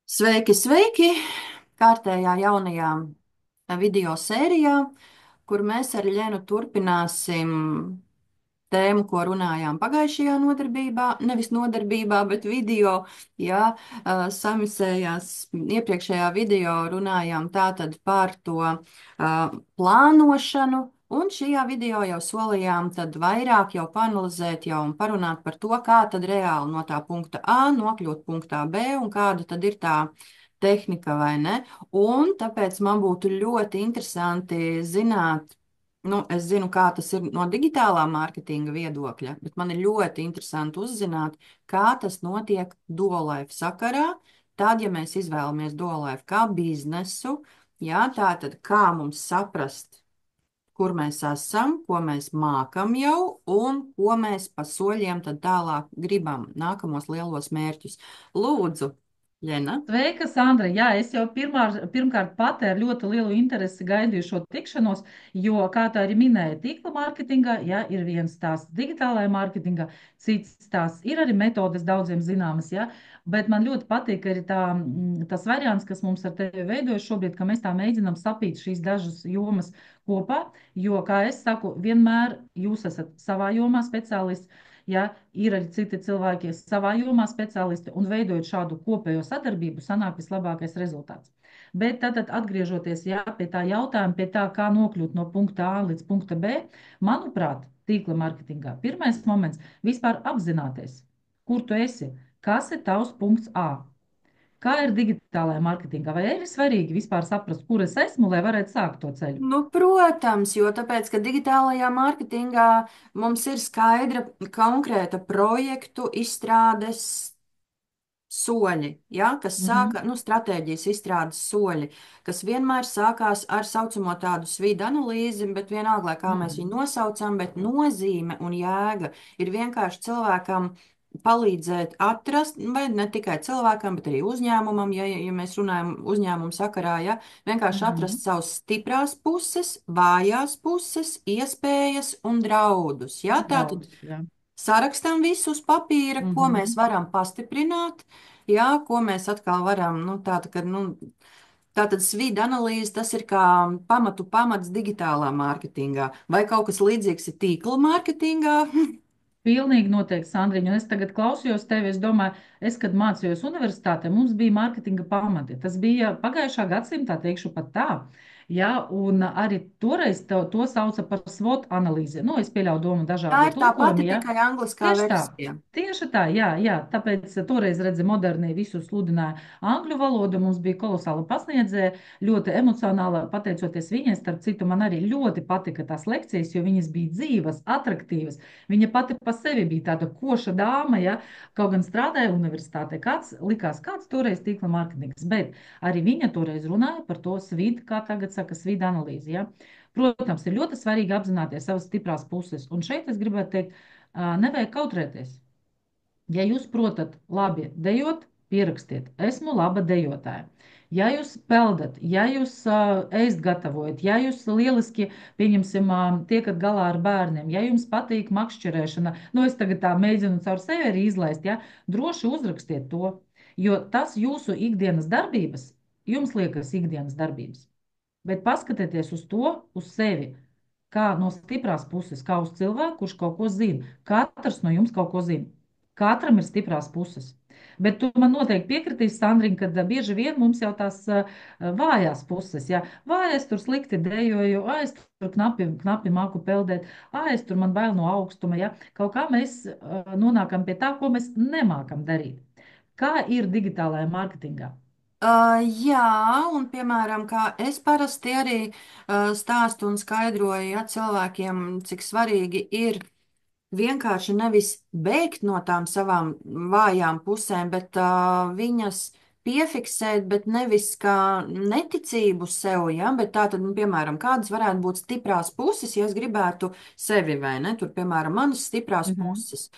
Sveiki, sveiki! Kārtējā jaunajā video sērijā, kur mēs ar Ļenu turpināsim tēmu, ko runājām pagājušajā nodarbībā, nevis nodarbībā, bet video, jā, samisējās iepriekšējā video runājām tātad par to plānošanu, un šajā video jau solījām tad vairāk jau panalizēt jau un parunāt par to, kā tad reāli no tā punkta A nokļūt punktā B un kāda tad ir tā tehnika vai ne. Un tāpēc man būtu ļoti interesanti zināt, nu, es zinu, kā tas ir no digitālā mārketinga viedokļa, bet man ir ļoti interesanti uzzināt, kā tas notiek Duolife sakarā. Tad, ja mēs izvēlamies Duolife kā biznesu, jā, tā tad kā mums saprast, kur mēs esam, ko mēs mākam jau un ko mēs pa soļiem tad tālāk gribam, nākamos lielos mērķus. Lūdzu, Ļena. Sveika, Sandra! Jā, es jau pirmkārt pati ar ļoti lielu interesi gaidīju šo tikšanos, jo, kā tā arī minēja, tīkla mārketingā, jā, ir viens stāsts digitālajā mārketingā, cits stāsts ir arī metodes daudziem zināmas, jā, bet man ļoti patīk arī tas variants, kas mums ar tevi veidojas šobrīd, ka mēs tā mēģinam sapīt šīs dažas jomas kopā, jo, kā es saku, vienmēr jūs esat savā jomā speciālists. Ja ir arī citi cilvēki savā jomā speciālisti un veidojot šādu kopējo sadarbību, sanāk vislabākais rezultāts. Bet tad atgriežoties pie tā jautājuma, pie tā, kā nokļūt no punkta A līdz punkta B, manuprāt, tīkla mārketingā pirmais moments vispār apzināties, kur tu esi, kas ir tavs punkts A. Kā ir digitālajā mārketingā? Vai ir svarīgi vispār saprast, kur es esmu, lai varētu sākt to ceļu? Nu, protams, jo tāpēc, ka digitālajā mārketingā mums ir skaidra, konkrēta projektu izstrādes soļi, ja, kas Mhm, sāka, nu, stratēģijas izstrādes soļi, kas vienmēr sākās ar saucamo tādu svīdu analīzi, bet vienalga, lai kā mēs viņu mhm. nosaucam, bet nozīme un jēga ir vienkārši cilvēkam palīdzēt atrast, vai ne tikai cilvēkam, bet arī uzņēmumam, ja mēs runājam uzņēmumu sakarā, ja, vienkārši Mhm. atrast savas stiprās puses, vājās puses, iespējas un draudus, ja, Un tātad draudus, jā. sarakstam visu uz papīra, ko mēs Mhm. varam pastiprināt, jā, ko mēs atkal varam, nu, tāda, ka, nu, tātad svīda analīze, tas ir kā pamats digitālā mārketingā. Vai kaut kas līdzīgs ir tīkla mārketingā? Pilnīgi noteikti, Sandriņa. Un es tagad klausījos tevi. Es domāju, kad mācījos universitātē, mums bija mārketinga pamati. Tas bija pagājušā gadsimtā, teikšu pat tā. Ja, un arī toreiz to sauca par SWOT analīzi. Nu, es pieļauju domu Tā dažādi ir tā pati, tulkojumi. Ja. tikai angliskā Tieši tā. versija. Tieši tā, jā. Tāpēc toreiz, redzi, modernie visu sludināja angļu valodu. Mums bija kolosāla pasniedzēja, ļoti emocionāla. Pateicoties viņai, starp citu, man arī ļoti patika tās lekcijas, jo viņas bija dzīvas, atraktīvas. Viņa pati pa sevi bija tāda koša dāma, ja, kaut gan strādāja universitātē. Kāds likās, kāds toreiz tīkla mārketings, bet arī viņa toreiz runāja par to svidu, kā tagad saka, svidu analīzi. Ja. Protams, ir ļoti svarīgi apzināties savas stiprās puses. Un šeit es gribētu teikt, nevajag kautrēties. Ja jūs protat labi dejot, pierakstiet, esmu laba dejotāja. Ja jūs peldat, ja jūs ēst gatavojat, ja jūs lieliski, pieņemsim, tiekat galā ar bērniem, ja jums patīk makšķerēšana, nu es tagad tā mēģinu caur sevi arī izlaist, ja, droši uzrakstiet to, jo tas jūsu ikdienas darbības, jums liekas ikdienas darbības. Bet paskatieties uz to, uz sevi, kā no stiprās puses, kā uz cilvēku, kurš kaut ko zina. Katrs no jums kaut ko zina. Katram ir stiprās puses. Bet tu man noteikti piekritīsi, Sandriņ, ka bieži vien mums jau tās vājās puses, ja vājais tur slikti dejoju, es tur knapi māku peldēt, es tur man bail no augstuma, ja kaut kā mēs nonākam pie tā, ko mēs nemākam darīt. Kā ir digitālajā mārketingā? Jā, un piemēram, kā es parasti arī stāstu un skaidroju ja, cilvēkiem, cik svarīgi ir vienkārši nevis bēgt no tām savām vājām pusēm, bet viņas piefiksēt, bet nevis kā neticību sev, ja, bet tā tad, nu, piemēram, kādas varētu būt stiprās puses, ja es gribētu sevi, vai ne, tur, piemēram, manas stiprās Mhm, puses,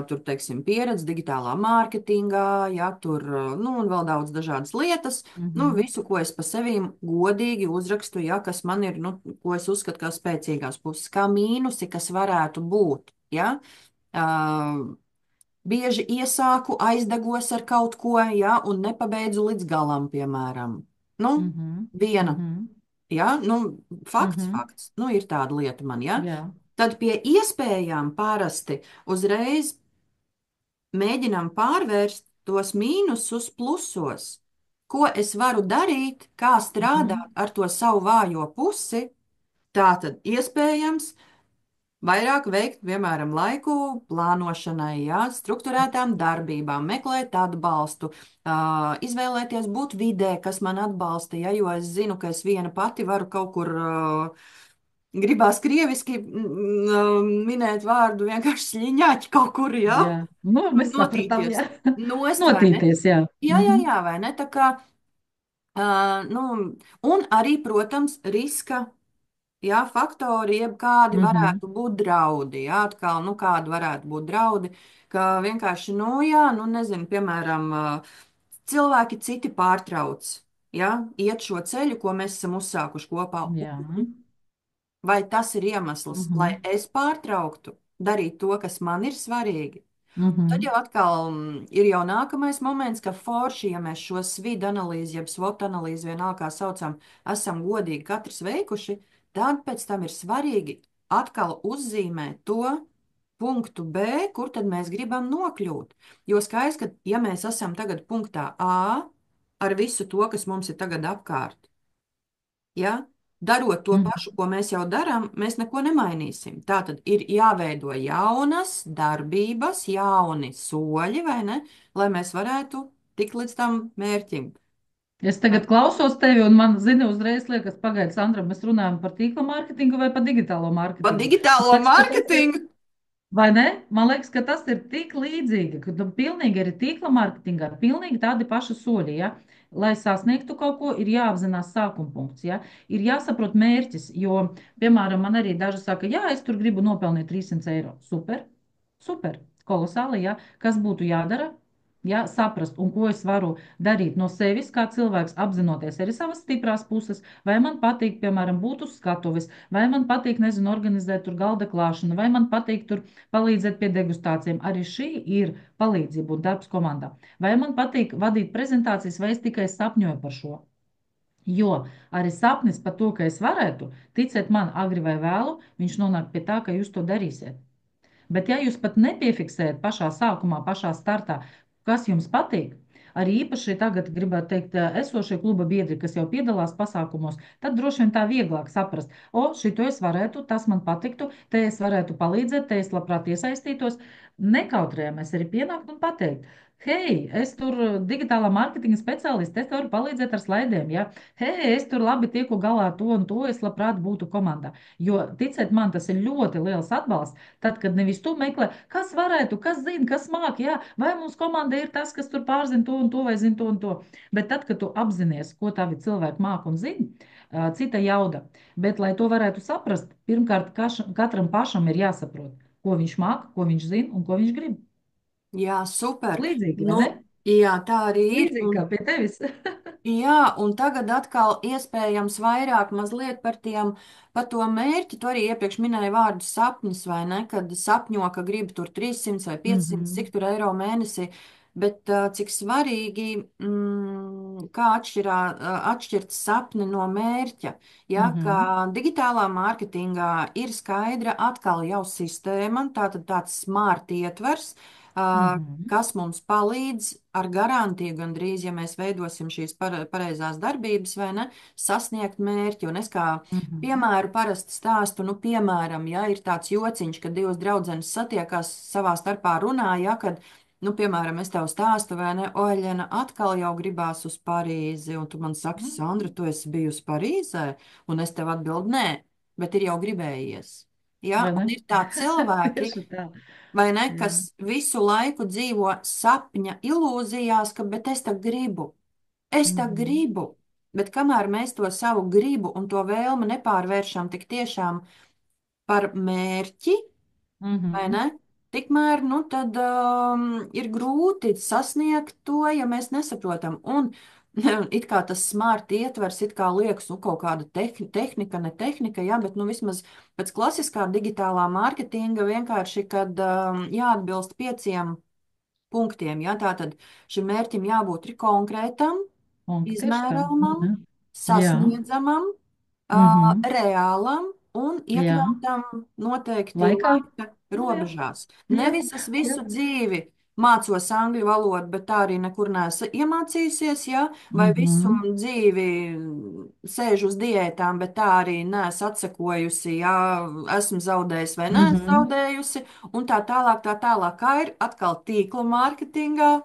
tur, teiksim, pieredze digitālā mārketingā, ja, tur, nu, un vēl daudz dažādas lietas, nu, mhm. visu, ko es pa sevīm godīgi uzrakstu, ja, kas man ir, nu, ko es uzskatu kā spēcīgās puses, kā mīnusi, kas varētu būt. Ja? Uh, bieži iesāku, aizdegos ar kaut ko, ja, un nepabeidzu līdz galam, piemēram. Nu, Mhm. viena, Mhm. ja, nu, Mhm. fakts, nu, ir tāda lieta man, ja. Jā. Tad pie iespējām parasti uzreiz mēģinām pārvērst tos mīnusus plusos. Ko es varu darīt, kā strādāt Mhm. ar to savu vājo pusi, tā tad iespējams vairāk veikt, piemēram, laiku plānošanai, jā, struktūrētām darbībām, meklēt atbalstu, izvēlēties būt vidē, kas man atbalsta, ja, jo es zinu, ka es viena pati varu kaut kur, gribās krieviski minēt vārdu, vienkārši sliņāķi kaut kur, jā, Jā. Nu, mēs sapratām, notīties, jā. nost, vai ne? Notīties, jā. Mhm. Jā, vai ne? Tā kā, nu, un arī, protams, riska. Jā, faktori, jeb kādi Mhm. varētu būt draudi, jā, atkal, nu, kādi varētu būt draudi, ka vienkārši, nu, jā, nu, nezinu, piemēram, cilvēki citi pārtrauc, jā, iet šo ceļu, ko mēs esam uzsākuši kopā. Jā. Vai tas ir iemesls, lai Mhm. es pārtrauktu darīt to, kas man ir svarīgi? Tad Mhm. jau atkal ir jau nākamais moments, ka forši, ja mēs šo svidu analīzi, jeb SWOT analīzi, vienalga kā saucam, esam godīgi katrs veikuši, tad pēc tam ir svarīgi atkal uzzīmēt to punktu B, kur tad mēs gribam nokļūt. Jo skaidrs, ka ja mēs esam tagad punktā A ar visu to, kas mums ir tagad apkārt, ja? Darot to Mhm. pašu, ko mēs jau darām, mēs neko nemainīsim. Tā tad ir jāveido jaunas darbības, jauni soļi, vai ne, lai mēs varētu tikt līdz tam mērķim. Es tagad klausos tevi, un man, zini, uzreiz liekas, pagaidi, Sandra, mēs runājam par tīkla mārketingu vai par digitālo Par mārketingu. Man digitālo liekas, ka tas ir. mārketingu. Vai ne? Man liekas, ka tas ir tik līdzīgi, ka nu, pilnīgi arī tīkla mārketingā ir pilnīgi tādi paši soļi. Ja? Lai sasniegtu kaut ko, ir jāapzinās sākuma punkts, ja? Ir jāsaprot mērķis. Jo, piemēram, man arī daži saka, jā, es tur gribu nopelnīt 300 eiro. Super, super, kolosāli. Ja? Kas būtu jādara? Ja, saprast, un ko es varu darīt no sevis, kā cilvēks, apzinoties arī savas stiprās puses, vai man patīk, piemēram, būt uz skatuves, vai man patīk, nezinu, organizēt tur galda klāšanu, vai man patīk tur palīdzēt pie degustācijām. Arī šī ir palīdzība un darbs komandā. Vai man patīk vadīt prezentācijas, vai es tikai sapņoju par šo? Jo arī sapnis par to, ka es varētu, ticiet man, agri vai vēlu, viņš nonāk pie tā, ka jūs to darīsiet. Bet ja jūs pat nepiefiksējat pašā sākumā, pašā startā, kas jums patīk, arī īpaši tagad gribētu teikt, esošie kluba biedri, kas jau piedalās pasākumos, tad droši vien tā vieglāk saprast, o, šito es varētu, tas man patiktu, te es varētu palīdzēt, te es labprāt iesaistītos. Nekautrējamies arī pienākt un pateikt. Hei, es tur digitālā mārketinga speciālists, es varu palīdzēt ar slaidiem. Ja? Hei, es tur labi tieku galā ar to un to, es labprāt būtu komandā. Jo, ticiet man, tas ir ļoti liels atbalsts. Tad, kad nevis tu meklē, kas varētu, kas zina, kas māk, jā, vai mūsu komanda ir tas, kas tur pārzina to un to, vai zina to un to. Bet tad, kad tu apzinājies, ko tavi cilvēki māk un zina, cita jauda. Bet, lai to varētu saprast, pirmkārt, katram pašam ir jāsaprot, ko viņš māk, ko viņš zina un ko viņš grib. Jā, super. Līdzīgi, vai Nu, ne? jā, tā arī ir. Līdzīgi kā pie tevis. Jā, un tagad atkal iespējams vairāk mazliet par to mērķi. Tu arī iepriekš minēji vārdu sapnis, vai ne? Kad sapņo, ka grib tur 300 vai 500, cik Mhm, tur eiro mēnesī. Bet cik svarīgi, kā atšķirt sapni no mērķa. Ja, kā mhm, digitālā mārketingā ir skaidra atkal jau sistēma, tātad tāds smart ietvers, mhm, kas mums palīdz ar garantiju gandrīz, ja mēs veidosim šīs pareizās darbības, vai ne, sasniegt mērķi. Un es kā mhm, piemēru parasti stāstu, nu, piemēram, ja ir tāds jociņš, kad divas draudzenes satiekās savā starpā runā, ja, kad, nu, piemēram, es tev stāstu, vai ne, Oļena, atkal jau gribās uz Parīzi, un tu man saki, mhm. Sandra, tu esi bijusi Parīzē, un es tev atbildu, nē, bet ir jau gribējies. Ja, Vai ne? un ir tā cilvēki, Tieši tā. vai ne, Jā. kas visu laiku dzīvo sapņa ilūzijās, ka, bet es tā Mhm, gribu, bet kamēr mēs to savu gribu un to vēlmu nepārvēršam tik tiešām par mērķi, vai ne, mhm. tikmēr, nu, tad ir grūti sasniegt to, ja mēs nesaprotam. Un it kā tas smart ietvers, it kā liekas, nu, kaut kāda tehnika, ne tehnika, jā, bet, nu, vismaz pēc klasiskā digitālā mārketinga vienkārši, kad jāatbilst pieciem. punktiem. Ja? Tātad šim mērķim jābūt ir konkrētam, Un tieši tā. izmērāmam, Jā. sasniedzamam, Mhm. reālam un Jā. iekļautam noteikti Laikā. laika Nu, jā. robežās. Jā. Nevis es Jā. visu dzīvi mācos angļu valodu, bet tā arī nekur neesmu iemācījusies, ja? Vai visu Mhm. dzīvi sēžu uz diētām, bet tā arī neesmu atsekojusi, ja esmu zaudējusi vai neesmu Mhm. zaudējusi, un tā tālāk, tā tālāk. Kā ir atkal tīkla mārketingā?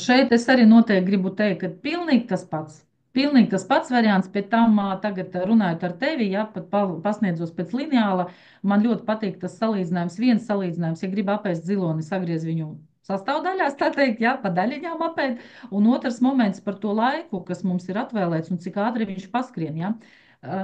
Šeit es arī noteikti gribu teikt, ka pilnīgi tas pats. Pilnīgi tas pats variants, pēc tam tagad runājot ar tevi, ja pat pasniedzos pēc lineāla, man ļoti patīk tas salīdzinājums. Viens salīdzinājums, ja grib apēst ziloni, sagriez viņu sastāvdaļās, tā teikt, ja, pa daļiņām apēt, un otrs moments par to laiku, kas mums ir atvēlēts un cik ātri viņš paskrien, ja.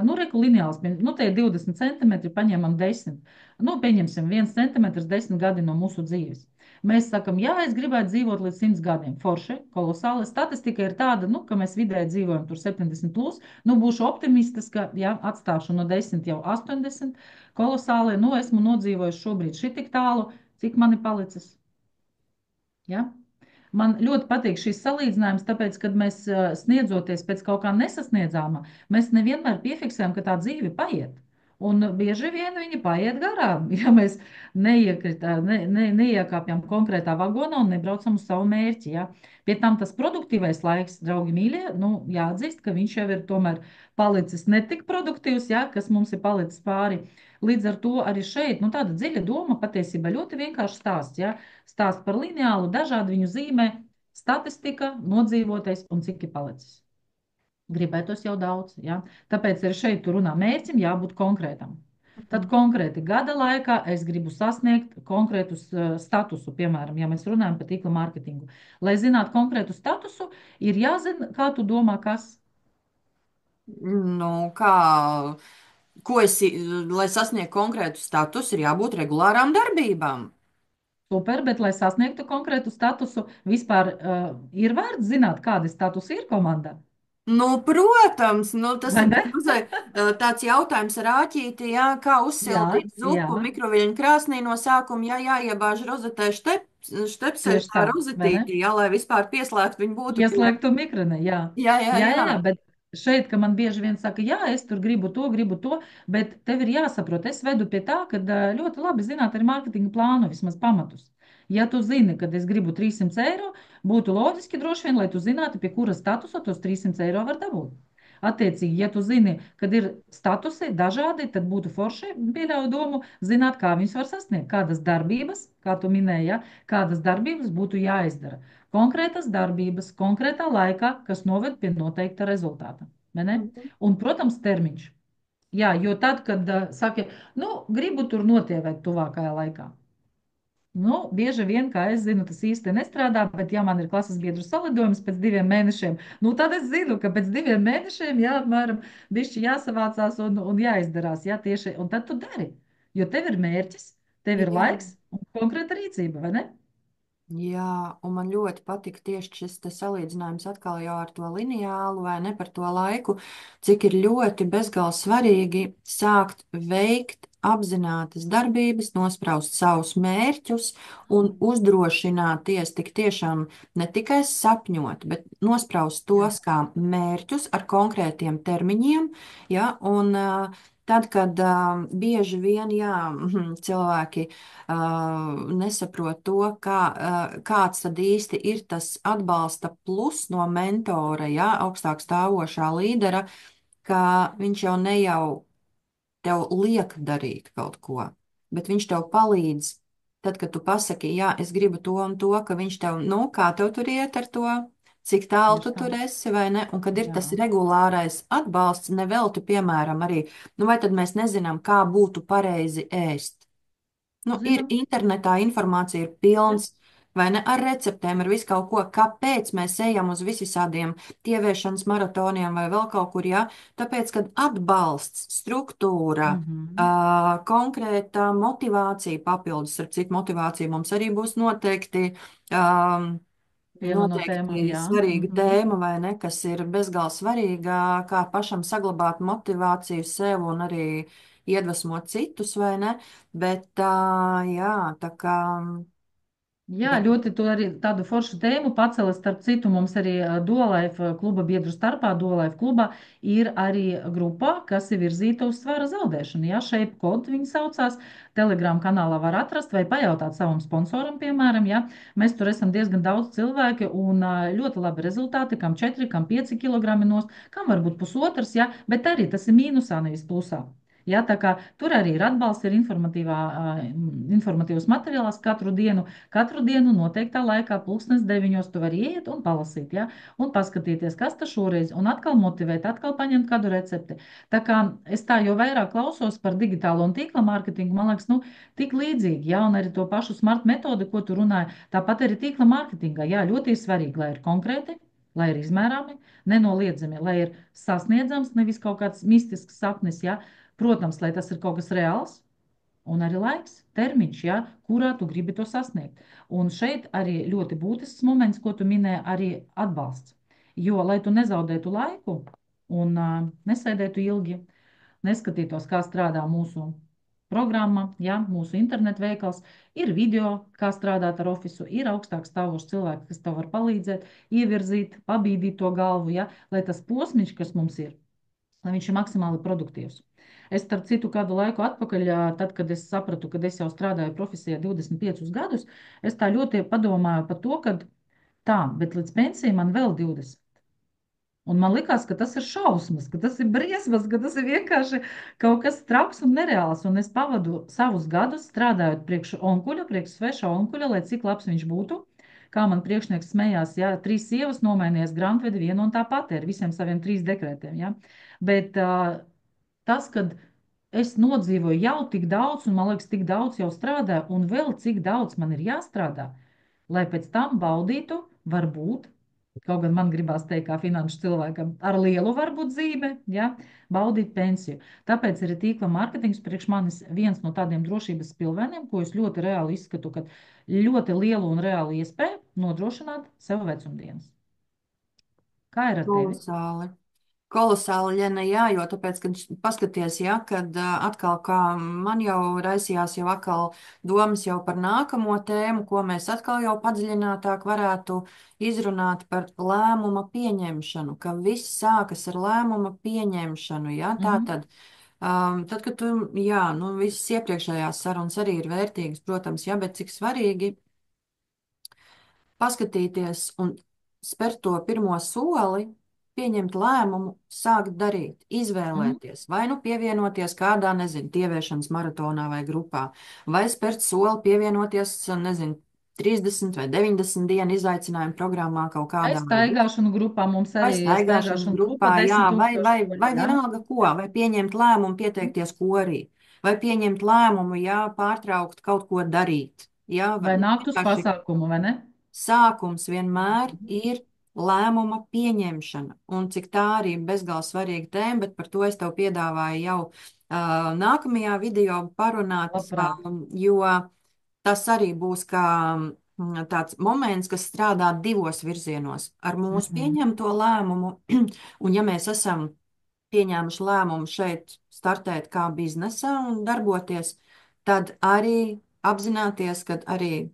Nu, reku lineāls, nu, te ir 20 centimetri, paņemam 10. Nu, pieņemsim 1 centimetrs 10 gadi no mūsu dzīves. Mēs sakām, jā, es gribētu dzīvot līdz 100 gadiem. Forši, kolosāli. Statistika ir tāda, nu, ka mēs vidēji dzīvojam tur 70 plus. Nu, būšu optimistis, ka, jā, atstāšu no 10 jau 80. Kolosāli, nu, esmu nodzīvojis šobrīd šitik tālu, cik man ir palicis. Ja? Man ļoti patīk šis salīdzinājums, tāpēc, kad mēs sniedzoties pēc kaut kā nesasniedzāmā, mēs nevienmēr piefiksējam, ka tā dzīve paiet. Un bieži vien viņi paiet garām, ja mēs neiekāpjam konkrētā vagonā un nebraucam uz savu mērķi. Ja. Pie tam tas produktīvais laiks, draugi mīļie, nu, jāatzīst, ka viņš jau ir tomēr palicis netik produktīvs, ja, kas mums ir palicis pāri. Līdz ar to arī šeit, nu, tāda dziļa doma patiesībā ļoti vienkārši stāsts. Ja stāsta par lineālu, dažādi viņu zīmē, statistika, nodzīvotais un cik ir palicis. Gribētos jau daudz, ja? Tāpēc arī šeit tur runā mērķim jābūt konkrētam. Tad konkrēti gada laikā es gribu sasniegt konkrētu statusu, piemēram, ja mēs runājam par tīkla mārketingu. Lai zinātu konkrētu statusu, ir jāzina, kā tu domā, kas. Nu, kā, ko es, lai sasniegtu konkrētu statusu, ir jābūt regulārām darbībām. Super, bet lai sasniegtu konkrētu statusu, vispār ir vērts zināt, kādi statusi ir komandā. Nu, protams, nu, tas Vai ir ne? tāds jautājums ar āķīti, jā, kā Jā, uzsildīt jā, zupu mikroviļņu krāsnī no sākuma, jā, jāiebāž rozetē štepseļu tieši tā, tā vai ne? rozetīti, jā, lai vispār pieslēgt viņu būtu pie, Ieslēgtu mikrofonu, jā. jā, jā, jā. Bet šeit, ka man bieži vien saka, jā, es tur gribu to, bet tev ir jāsaprot, es vedu pie tā, ka ļoti labi zināt arī mārketinga plānu, vismaz pamatus. Ja tu zini, ka es gribu 300 eiro, būtu loģiski droši vien, lai tu zinātu, pie kura statusa tos 300 eiro var dabūt. Attiecīgi, ja tu zini, kad ir statusi dažādi, tad būtu forši, pieļauju domu, zināt, kā viņus var sasniegt, kādas darbības, kā tu minēji, ja, kādas darbības būtu jāizdara. Konkrētas darbības, konkrētā laikā, kas noved pie noteikta rezultāta. Vai ne? Mhm. Un, protams, termiņš. Jā, jo tad, kad saka, nu, gribu tur notievēt tuvākajā laikā. Nu, bieži vien, kā es zinu, tas īsti nestrādā, bet, ja man ir klases biedru salidojums pēc 2 mēnešiem, nu, tad es zinu, ka pēc 2 mēnešiem, jā, apmēram, bišķi jāsavācās un jāizdarās, jā, tieši, un tad tu dari, jo tev ir mērķis, tev ir Jā. laiks un konkrēta rīcība, vai ne? Jā, un man ļoti patika tieši šis te salīdzinājums atkal jau ar to lineālu vai ne par to laiku, cik ir ļoti bezgalīgi svarīgi sākt veikt apzinātas darbības, nospraust savus mērķus un uzdrošināties tik tiešām ne tikai sapņot, bet nospraust Jā, tos kā mērķus ar konkrētiem termiņiem, ja, un tad, kad bieži vien, jā, cilvēki nesaprot to, kāds tad īsti ir tas atbalsta plus no mentora, ja, augstāk stāvošā līdera, ka viņš jau ne jau tev liek darīt kaut ko, bet viņš tev palīdz. Tad, kad tu pasaki, jā, es gribu to un to, ka viņš tev, nu, kā tev tur iet ar to, cik tālu tu tieši tā. tur esi, vai ne? Un kad ir Jā, tas regulārais atbalsts, nevelti, piemēram, arī, nu, vai tad mēs nezinām, kā būtu pareizi ēst. Nu, ir zinām. internetā informācija, ir Ja? pilns, vai ne, ar receptēm, ar visu kaut ko, kāpēc mēs ejam uz visādiem tieviešanas maratoniem vai vēl kaut kur, jā, tāpēc, kad atbalsts, struktūra, Mhm. konkrēta motivācija papildus, ar citu motivāciju mums arī būs noteikti, um, Viena no noteikti tēmām, jā. svarīga Mhm. tēma, vai ne, kas ir bezgalīgi svarīga, kā pašam saglabāt motivāciju sev un arī iedvesmot citus, vai ne, bet jā, tā kā. Jā, ļoti to arī tādu foršu tēmu pacēla. Starp citu, mums arī Duolife kluba biedru starpā, Duolife klubā ir arī grupa, kas ir virzīta uz svara zaudēšanu. Jā, Shape Code viņi saucās. Telegram kanālā var atrast vai pajautāt savam sponsoram, piemēram. Jā. Mēs tur esam diezgan daudz cilvēki un ļoti labi rezultāti, kam 4, kam 5 kg nost, kam varbūt pusotrs, jā, bet arī tas ir mīnusā, nevis plusā. Ja, tā kā tur arī ir atbalsts, ir informatīvs materiāls katru dienu noteiktā laikā, pulkstens 9. tu vari iet un palasīt, ja, un paskatīties, kas tas šoreiz, un atkal motivēt, atkal paņemt kādu recepti. Tā kā es tā jau vairāk klausos par digitālo un tīkla mārketingu, man liekas, nu, tik līdzīgi, ja, un arī to pašu smart metodi, ko tu runāji, tāpat arī tīkla mārketingā, jā, ļoti ir svarīgi, lai ir konkrēti, lai ir izmērāmi, nenoliedzami, lai ir sasniedzams, nevis kaut kāds mistisks sapnis, ja. Protams, lai tas ir kaut kas reāls, un arī laiks, termiņš, ja, kurā tu gribi to sasniegt. Un šeit arī ļoti būtisks moments, ko tu minēji, arī atbalsts. Jo, lai tu nezaudētu laiku un nesēdētu ilgi, neskatītos, kā strādā mūsu programma, ja, mūsu internetu veikals, ir video, kā strādāt ar ofisu, ir augstāk stāvoši cilvēki, kas tev var palīdzēt, ievirzīt, pabīdīt to galvu, ja, lai tas posmiņš, kas mums ir, lai viņš ir maksimāli produktīvs. Es, starp citu, kādu laiku atpakaļ, tad, kad es sapratu, ka es jau strādāju profesijā 25 gadus, es tā ļoti padomāju par to, ka tā, bet līdz pensijai man vēl 20. Un man likās, ka tas ir šausmas, ka tas ir briesmas, ka tas ir vienkārši kaut kas traks un nereāls. Un es pavadu savus gadus strādājot priekš onkuļa, priekš sveša onkuļa, lai cik labs viņš būtu. Kā man priekšnieks smējās, ja 3 sievas nomainījās grāmatvedi vienu un tā pati ar visiem saviem 3 dekrētiem. Ja? Bet tas, kad es nodzīvoju jau tik daudz, un man liekas, tik daudz jau strādāju, un vēl cik daudz man ir jāstrādā, lai pēc tam baudītu, varbūt, kaut gan man gribās teikt, kā finanšu cilvēkam, ar lielu varbūt zīme, ja, baudīt pensiju. Tāpēc arī tīkla mārketings priekš manis viens no tādiem drošības pilvēniem, ko es ļoti reāli izskatu, ka ļoti lielu un reālu iespēju nodrošināt sev vecumdienas. Kā ir ar tevi? Kolosāli. Kolosāli, Ļena, jā, jo tāpēc, kad paskaties, jā, kad atkal kā man jau raisījās jau atkal domas jau par nākamo tēmu, ko mēs atkal jau padziļinātāk varētu izrunāt par lēmuma pieņemšanu, ka viss sākas ar lēmuma pieņemšanu, jā, tā Mhm. tad. Tad, kad tu, jā, nu, visas iepriekšējās sarunas arī ir vērtīgas, protams, jā, bet cik svarīgi paskatīties un spērt to pirmo soli, pieņemt lēmumu, sākt darīt, Mhm. izvēlēties, vai nu pievienoties kādā, nezinu, tieviešanas maratonā vai grupā, vai spērt soli pievienoties, nezinu, 30 vai 90 dienu izaicinājumu programmā kaut Vai kādā vai staigāšanu grupā mums vai arī staigāšanas staigāšanu grupā, grupa jā, 10 vai, 000 soļu, vai jā? vienalga ko, vai pieņemt lēmumu pieteikties korī, vai pieņemt lēmumu, jā, pārtraukt kaut ko darīt, jā, vai Vai nākt uz vienkārši pasākumu, vai ne? sākums vienmēr Mhm. ir lēmuma pieņemšana, un cik tā arī bezgalīgi svarīga tēma, bet par to es tev piedāvāju jau nākamajā video parunāt, Labprāt. jo tas arī būs kā tāds moments, kas strādā divos virzienos ar mūsu Mhm. pieņemto lēmumu, un ja mēs esam pieņēmuši lēmumu šeit startēt kā biznesā un darboties, tad arī apzināties, ka arī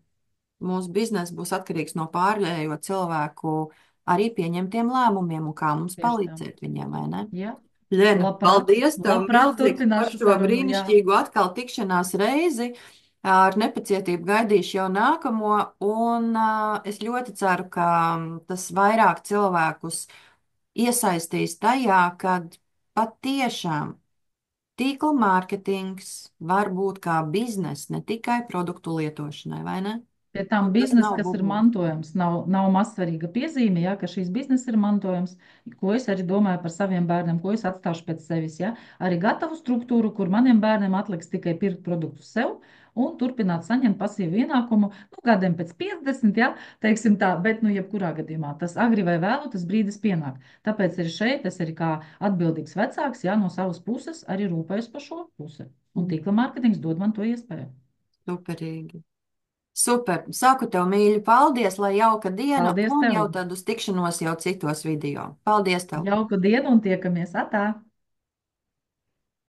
mūsu bizness būs atkarīgs no pārējo cilvēku arī pieņemtiem lēmumiem un kā mums Tieši tā. palīdzēt viņiem, vai ne? Jā, Lena, labprāt. paldies tev Labprāt milzīgs par turpināšu šo sarunu, jā. brīnišķīgo atkal tikšanās reizi. Ar nepacietību gaidīšu jau nākamo, un es ļoti ceru, ka tas vairāk cilvēkus iesaistīs tajā, kad patiešām tīkla mārketings var būt kā bizness, ne tikai produktu lietošanai, vai ne? Pie tam Un tas biznesa, nav kas ir bubulis. mantojams, nav mazsvarīga piezīme, ja, ka šīs biznesa ir mantojams, ko es arī domāju par saviem bērniem, ko es atstāšu pēc sevis. Ja. Arī gatavu struktūru, kur maniem bērniem atliks tikai pirkt produktus sev un turpināt saņemt pasīvu ienākumu, nu, gadiem pēc 50, ja, teiksim tā, bet, nu, jebkurā gadījumā tas agri vai vēlu, tas brīdis pienāk. Tāpēc arī šeit es arī kā atbildīgs vecāks, ja, no savas puses arī rūpējos par šo pusi. Un tīkla mārketings dod man to iespēju. Superīgi. Super. Saku tev mīļi, paldies, lai jauka diena Paldies un tev! jau tad uz tikšanos jau citos video. Paldies tev! Jauku dienu un tiekamies atā!